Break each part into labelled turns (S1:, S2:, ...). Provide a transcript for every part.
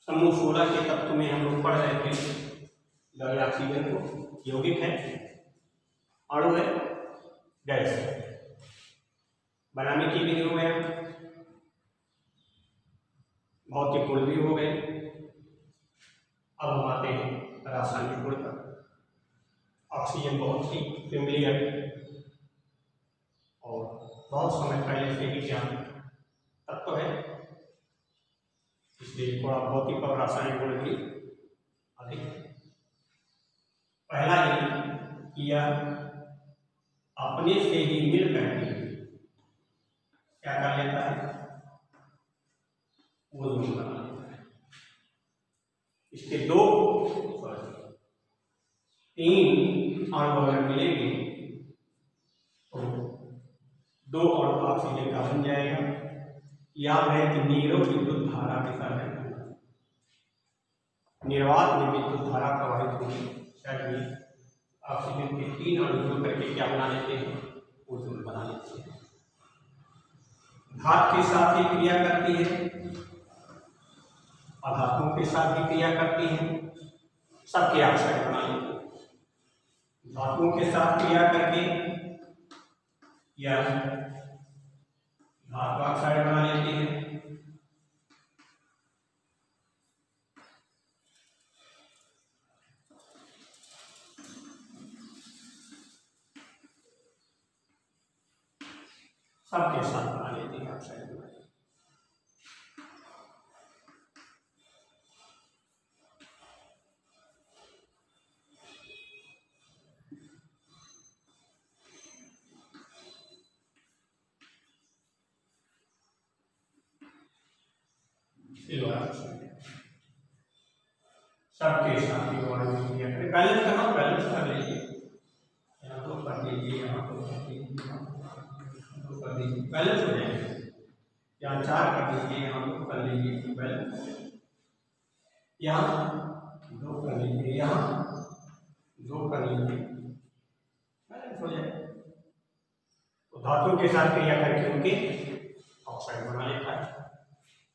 S1: समूह 16 के तत्व में हम लोग पढ़ रहे थे गैर ऑक्सीजन को, यौगिक है, अणु है, गैस है। बनाने की विधि हो गया, भौतिक गुण भी हो गए। अब हम आते हैं रासायनिक गुण पर। ऑक्सीजन बहुत ही फेमिलियर और बहुत समय पहले से ही ज्ञान तत्व है, इसलिए थोड़ा भौतिक और रासायनिक गुण भी अधिक है। पहला ही कि यह अपने से ही मिल करके क्या कर लेता है, ओजोन बना लेता है। इसके तीन अणु अगर मिलेंगे तो दो अणु ऑक्सीजन का बन जाएगा। याद है कि नीरो विद्युत धारा के साथ निर्वात में विद्युत धारा प्रवाहित होगी, चाहिए ऑक्सीजन के तीन अणु मिल करके क्या बना लेते हैं, ओजोन बना लेते हैं। धातु के साथ ही क्रिया करती है, अधातुओं के साथ भी क्रिया करती है, सबके ऑक्साइड बना लेते हैं। धातुओं के साथ क्रिया करके या धातु ऑक्साइड बना लेती है। सबके साथ बना लेती है ऑक्साइड। सबके साथ बैलेंस करना, बैलेंस कर लीजिए, यहाँ तो कर दीजिए, यहाँ तो कर दीजिए, तो कर दीजिए, बैलेंस हो जाएगा। यहाँ 4 कर दीजिए, यहाँ 2 कर लीजिए, बैलेंस। यहाँ 2 कर लीजिए, यहाँ 2 कर लीजिए, बैलेंस हो जाएगा। तो धातु के साथ क्रिया करके उनके ऑक्साइड बना लेता है।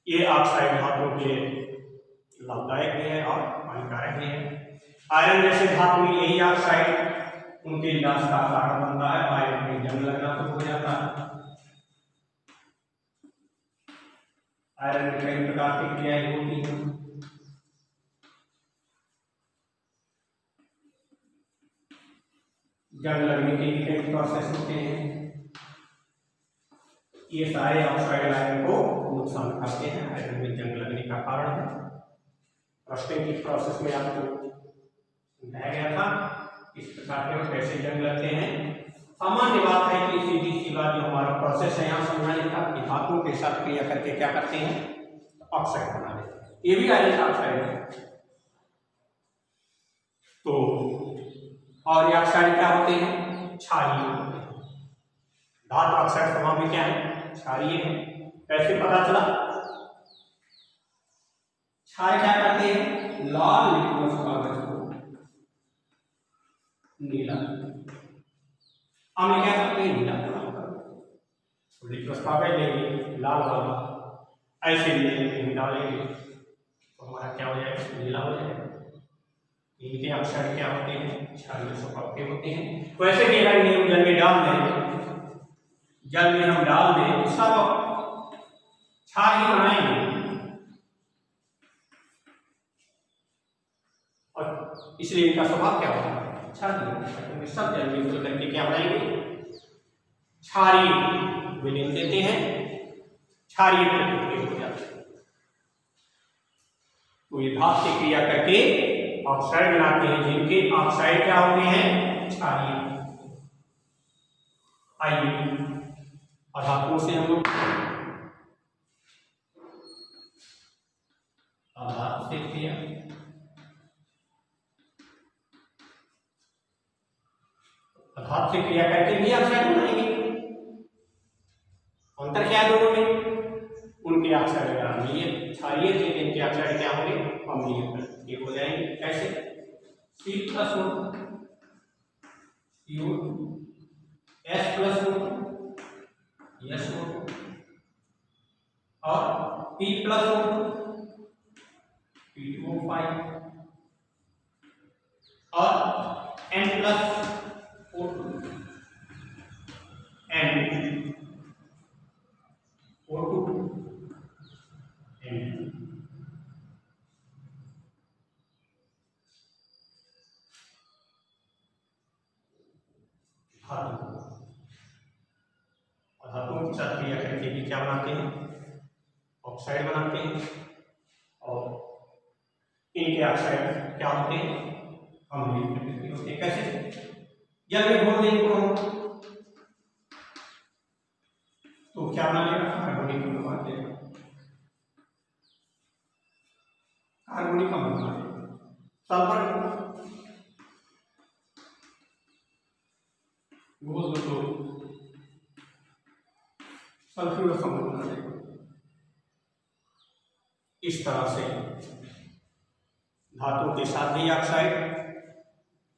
S1: ये ऑक्साइड धातु के लाभदायक भी है और हानिकारक भी है। आयरन जैसे धातु में यही ऑक्साइड उनके इलाज का कारण बनता है, आयरन में जंग लगना शुरू हो जाता है। आयरन में कई प्रकार की क्रियाएं होती हैं। जंग लगने के लिए कई प्रोसेस होते हैं। ये सारे ऑक्साइड आयरन को नुकसान करते हैं, आयरन में जंग लगने का कारण है। रस्टिंग की प्रोसेस में आपको समझाया गया था इस प्रकार के कैसे जंग लगते हैं। सामान्य बात है कि सीधी सी बात जो हमारा प्रोसेस है यहाँ समझाने का कि धातुओं के साथ क्रिया करके क्या करते हैं, ऑक्साइड बना लेते हैं। ये भी आयरन ऑक्साइड है। तो और ये ऑक्साइड क्या होते हैं, क्षारीय होते हैं। धातु ऑक्साइड स्वभाव में क्या है, क्षारीय है। कैसे पता चला, क्षार क्या करते हैं, लाल लिक्विड कागज को नीला, हम क्या करते हैं, नीला लिक्विड कागज लेंगे लाल वाला, ऐसे लेंगे डालेंगे तो हमारा क्या हो जाएगा, नीला हो जाएगा। इनके ऑक्साइड क्या होते हैं, क्षारीय स्वभाव के होते हैं। वैसे भी अगर हम जल में डाल दें, जल में हम डाल दें तो सब क्षार ही बनाएंगे और इसलिए इनका स्वभाव क्या होता है, क्षारीय। सब जल में मिल करके क्या बनाएंगे, क्षारीय विलीन देते हैं, क्षारीय प्रतिक्रिया हो जाती है। तो ये धातु से क्रिया करके ऑक्साइड बनाते हैं, जिनके ऑक्साइड क्या होते हैं, क्षारीय। आइए धातुओं से हम लोग धातु से क्रिया, धातु से क्रिया करके भी ऑक्साइड बनाएंगे। अंतर क्या है दोनों में, उनके ऑक्साइड अम्लीय क्षारीय थे, इनके ऑक्साइड क्या होंगे, अम्लीय ये हो जाएंगे। कैसे, C+O S+O SO और P प्लस P2O5 और N plus O2 N O2 N धातु और धातुओं के साथ क्रिया करके भी क्या बनाते हैं, ऑक्साइड बनाते हैं और इनके ऑक्साइड क्या होते हैं, अम्लीय प्रकृति होते हैं। कैसे? जल में घोल देंगे हम तो क्या बनेगा, कार्बनिक अम्ल बना देगा, कार्बनिक अम्ल बना देगा। सल्फर घोल दो तो सल्फ्यूरस अम्ल बना देगा। इस तरह से धातुओं के साथ भी ऑक्साइड,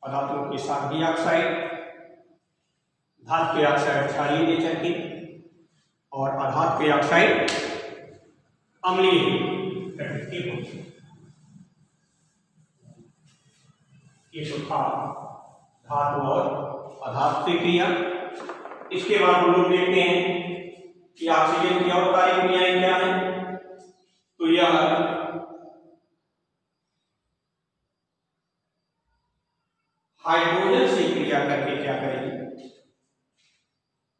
S1: अधातुओं के साथ भी ऑक्साइड, धातु के ऑक्साइड क्षारीय नेचर के और अधातु के ऑक्साइड अम्लीय प्रकृति होती है। ये तो था धातु और अधातु से क्रिया। इसके बाद हम लोग देखते हैं कि ऑक्सीजन की और कार्य क्रियाएं क्या हैं। तो यह हाइड्रोजन से क्रिया करके क्या करेगी,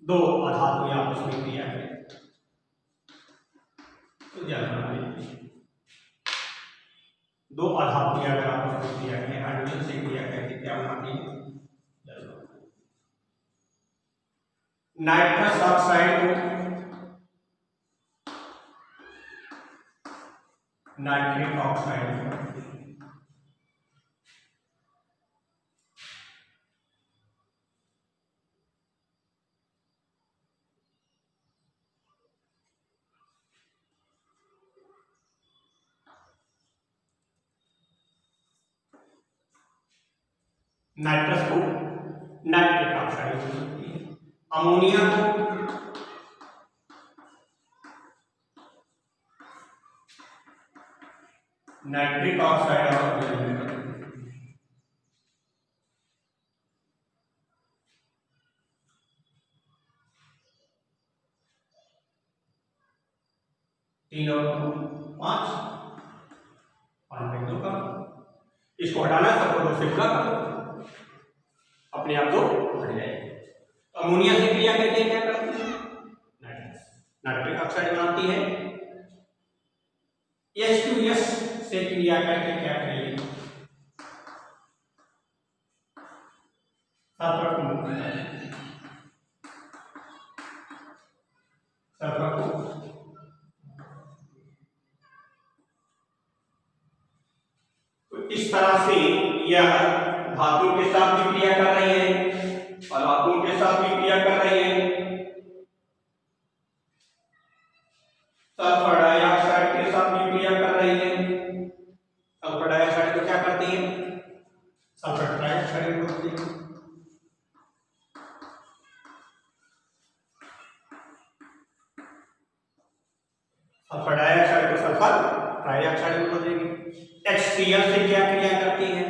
S1: दो अधातु आपस में क्रिया करें तो जल बना लेते हैं। दो अधातु अगर आपस में क्रिया करें, हाइड्रोजन से क्रिया करके क्या बनाती है, जल बनाती है। नाइट्रस ऑक्साइड को नाइट्रिक ऑक्साइड नाइट्रस को नाइट्रिक ऑक्साइड होती है। अमोनिया को नाइट्रिक ऑक्साइड और तीन और पांच, पांच में दो का, इसको हटाना सबको दो से गुणा करो, अपने आप दो हट जाएगी। अमोनिया से क्रिया करके क्या करती है, नाइट्रिक ऑक्साइड बनाती है। H2S से क्रिया करके क्या करेगी, सल्फर को मुक्त करेगी, सल्फर को तो इस तरह से यह धातुओं के साथ भी क्रिया कर रही है और धातुओं के साथ भी क्रिया कर रही है। सल्फर डाइऑक्साइड के साथ भी क्रिया कर रही है। सल्फर डाइऑक्साइड को क्या करती है, सल्फर ट्राइऑक्साइड होती है। सल्फर डाइऑक्साइड को सल्फर ट्राइऑक्साइड में बदलेगी। HCl से क्या क्रिया करती है,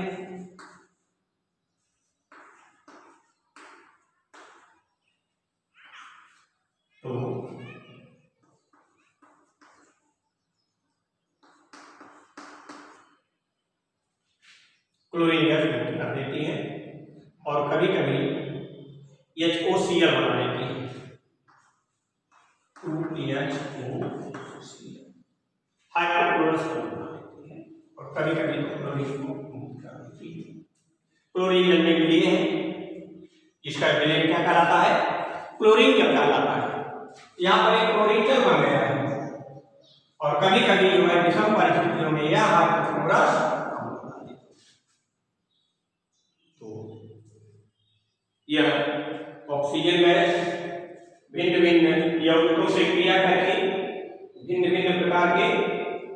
S1: तो क्लोरीन गैस मुक्त कर देती है और कभी कभी HOCl बना देती है, 2HOCl हाइड्रोक्लोरस बना देती है और कभी कभी क्लोरीन को मुक्त कर देती है। क्लोरीन जलने के लिए है, इसका विलेन क्या कहलाता है, क्लोरीन जल कहलाता है। यहाँ पर एक क्लोरीन जल बन गया है और कभी कभी जो है विषम परिस्थितियों में यह हाइड्रोक्लोरस यह ऑक्सीजन गैस भिन्न भिन्न यौगिकों से क्रिया करके भिन्न भिन्न प्रकार के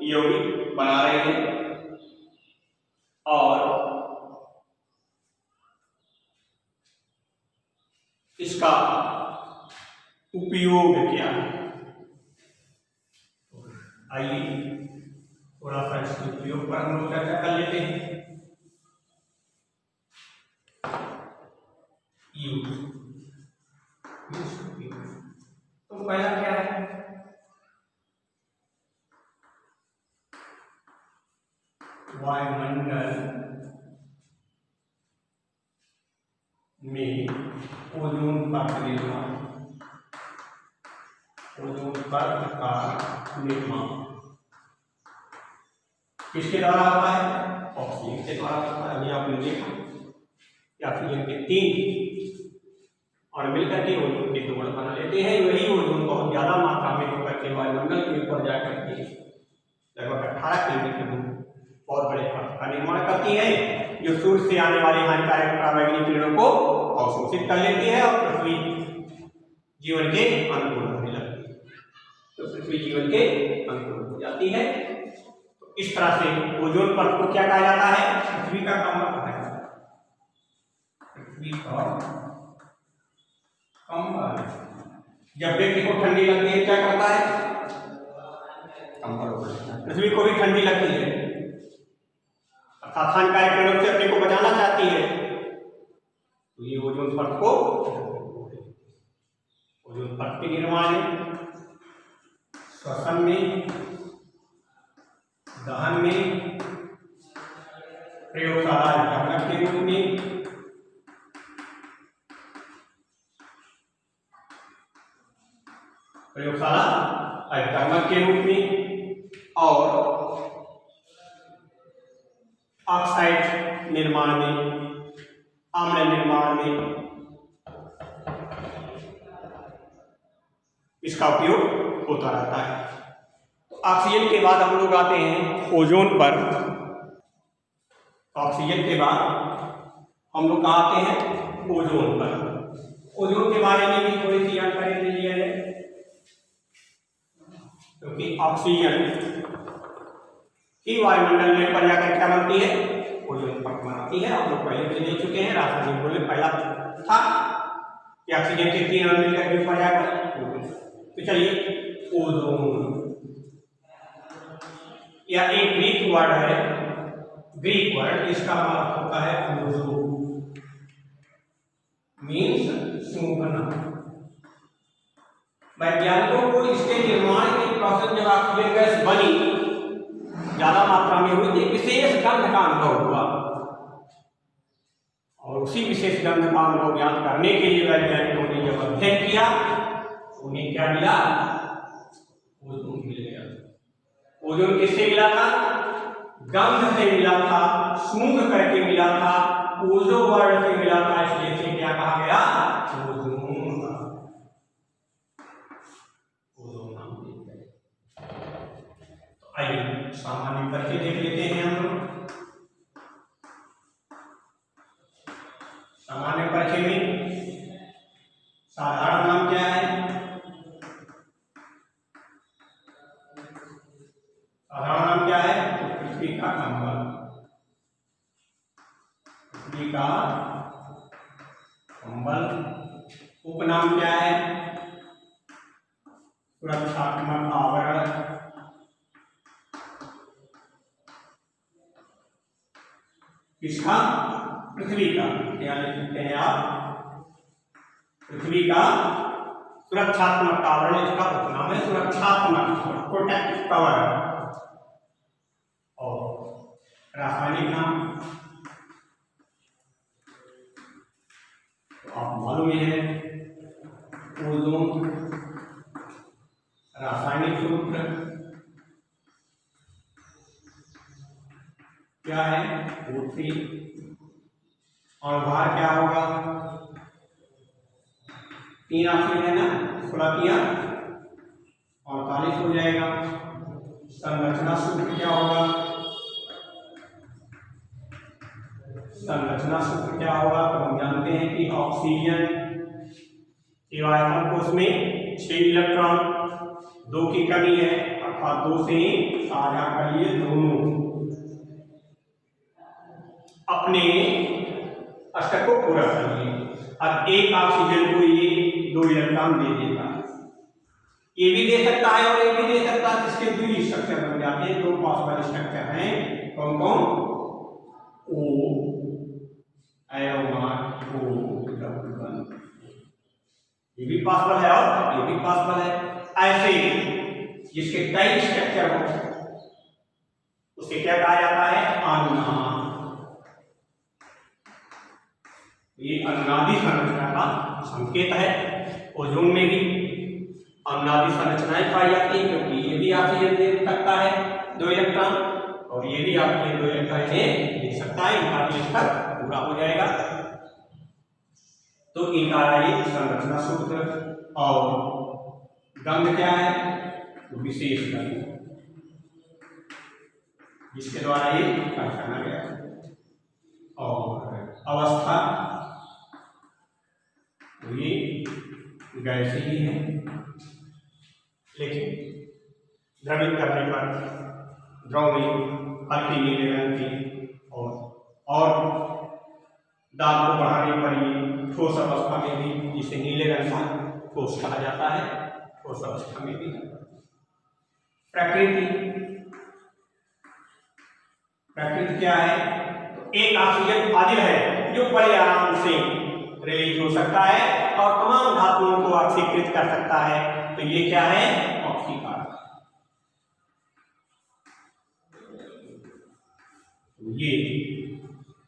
S1: यौगिक बना रहे हैं और इसका उपयोग क्या है, आइए थोड़ा सा इसके उपयोग पर हम लोग चर्चा कर लेते हैं। तो पहला क्या है, वायुमंडल में ओजोन परत निर्माण, ओजोन परत का निर्माण किसके द्वारा होता है? ऑक्सीजन के द्वारा होता है। अभी आपने देखा कि ऑक्सीजन के 3 और मिलकर के ओजोन के 2 बना लेते हैं। वही ओजोन बहुत ज्यादा मात्रा में होकर के वायुमंडल के ऊपर जाकर के लगभग 18 किलोमीटर दूर बहुत बड़े परत का निर्माण करती है, जो सूर्य से आने वाले हानिकारक पराबैंगनी किरणों को अवशोषित कर लेती है और पृथ्वी जीवन के अनुकूल होने लगती है। तो पृथ्वी जीवन के अनुकूल हो जाती है। तो इस तरह से ओजोन परत को क्या कहा जाता है? पृथ्वी का कमरा कहा जाता है। पृथ्वी का कंबल। जब व्यक्ति को ठंडी लगती है क्या करता है? कंबल ओढ़ लेता है। पृथ्वी को भी ठंडी लगती है, अर्थात हानिकारक किरणों से अपने को बचाना चाहती है, तो ये ओजोन परत को, ओजोन परत के निर्माण में, श्वसन में, दहन में, प्रयोगशाला जगह के रूप में, प्रयोगशाला अभिकर्मक के रूप में और ऑक्साइड निर्माण में, आम्ल निर्माण में इसका उपयोग होता रहता है। तो ऑक्सीजन के बाद हम लोग आते हैं ओजोन पर। ऑक्सीजन के बाद हम लोग कहाँ आते हैं? ओजोन पर। ओजोन के बारे में भी थोड़ी सी जानकारी ले लिया जाए, क्योंकि ऑक्सीजन की वायुमंडल में पर जाकर क्या बनती है? ओजोन परत बनाती है। आप लोग पहले भी देख चुके हैं, रासायनिक गुण में पहला था कि ऑक्सीजन के 3 अणु मिलकर के ऊपर जाकर। तो चलिए, ओजोन यह एक ग्रीक वर्ड है, ग्रीक वर्ड, इसका अर्थ होता है ओजो, मीन्स सूंघना। वैज्ञानिकों को इसके निर्माण की प्रोसेस, जब ऑक्सीजन गैस बनी, ज्यादा मात्रा में हुई थी, विशेष गंध का अनुभव हुआ और उसी विशेष गंध का अनुभव ज्ञात करने के लिए वैज्ञानिकों ने जब अध्ययन किया, उन्हें क्या मिला? ओजोन मिल गया। ओजोन किससे मिला था? गंध से मिला था, सूंघ करके मिला था, ओजो वर्ड से मिला था, इसलिए इसे क्या कहा गया? ओजोन नाम दिया गया। आइए सामान्य परिचय देख लेते हैं हम लोग। सामान्य परिचय में साधारण नाम क्या है? साधारण नाम क्या है? पृथ्वी का कंबल। पृथ्वी का कंबल। उपनाम क्या है? सुरक्षात्मक आवरण। किसका? पृथ्वी का। क्या लिख सकते हैं आप? पृथ्वी का सुरक्षात्मक आवरण, इसका उपनाम है सुरक्षात्मक, प्रोटेक्टिव कवर। और रासायनिक नाम तो आप मालूम है, ओजोन। रासायनिक सूत्र क्या है? O3। और भार क्या होगा? 3 ऑक्सीजन है ना, 16 किया 48 हो जाएगा। संरचना सूत्र क्या होगा? संरचना सूत्र क्या होगा? तो हम जानते हैं कि ऑक्सीजन एवायतन कोष में 6 इलेक्ट्रॉन, 2 की कमी है, अर्थात 2 से साझा करिए दोनों अपने अष्टक को पूरा करिए। अब 1 ऑक्सीजन को ये 2 इलेक्ट्रॉन दे देता है, ये भी दे सकता है और ये भी दे सकता है, इसके 2 स्ट्रक्चर जाते हैं। दो पॉसिबल स्ट्रक्चर हैं, कौन कौन? ओ एरोमार ओ डबल बॉन्ड, ये भी पॉसिबल है और ये भी पॉसिबल है। ऐसे जिसके कई स्ट्रक्चर हो उसे क्या कहा जाता है? अनुनाद। ये अनुनादी संरचना का संकेत है। ओजोन में भी अनुनादी संरचनाएं पाई जाती है, क्योंकि ये भी ऑक्सीजन दे सकता है 2 इलेक्ट्रॉन और ये भी ऑक्सीजन 2 इलेक्ट्रॉन दे सकता है, इनका भी स्तर पूरा हो जाएगा। तो इनका ये संरचना सूत्र और गंध क्या है? तो विशेष गंध, जिसके द्वारा ये पहचाना गया। और अवस्था ये गैसीय है, लेकिन द्रवित करने पर द्रव में हल्की नीले रंग की और दाब को बढ़ाने पर ये ठोस अवस्था में भी, जिसे नीले रंग का ठोस कहा जाता है, ठोस अवस्था में भी। प्रकृति क्या है? तो एक ऑक्सीजन फाजिल है जो बड़े आराम से रिलीज हो सकता है और तमाम धातुओं को ऑक्सीकृत कर सकता है। तो ये क्या है? ऑक्सीकारक। ये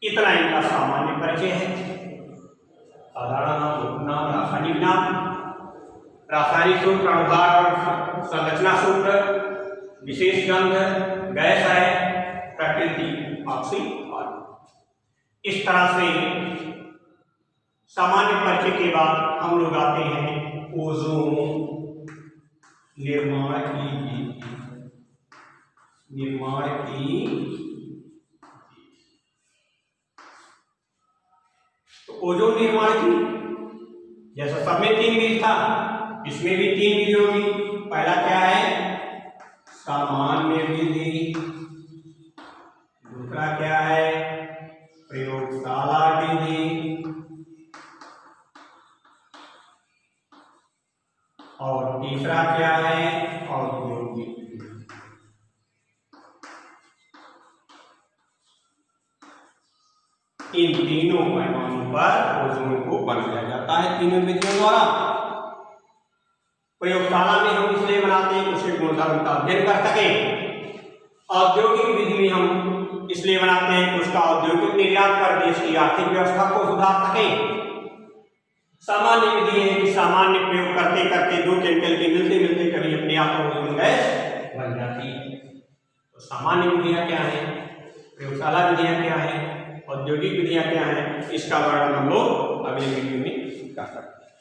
S1: इतना इनका सामान्य परिचय है। साधारण नाम, उपनाम, रासायनिक नाम, रासायनिक सूत्र, अणुभार और संरचना सूत्र, विशेष गंध, गैस है, प्रकृति, ऑक्सीकारक। इस तरह से सामान्य परिचय के बाद हम लोग आते हैं ओजोन निर्माण की तो ओजोन निर्माण की, जैसा सब में 3 विधि था, इसमें भी 3 विधि होगी। पहला क्या है? सामान्य विधि। दूसरा क्या है? प्रयोगशाला विधि। और तीसरा क्या है? औद्योगिक विधि। इन तीनों पैमानों पर ओजोन को बनाया जाता है, तीनों विधियों द्वारा। प्रयोगशाला में हम इसलिए बनाते हैं उसके गुणधर्म का अध्ययन कर सकें। औद्योगिक विधि में हम इसलिए बनाते हैं उसका औद्योगिक निर्यात कर देश की आर्थिक व्यवस्था को सुधार सकें। सामान्य विधि है कि सामान्य प्रयोग करते करते 2 केमिकल के मिलते मिलते कभी अपने आप ओजोन गैस बन जाती है। तो सामान्य विधियां क्या है, प्रयोगशाला विधियां क्या है, औद्योगिक विधियां क्या है, इसका वर्णन हम लोग अगले वीडियो में कर सकते हैं।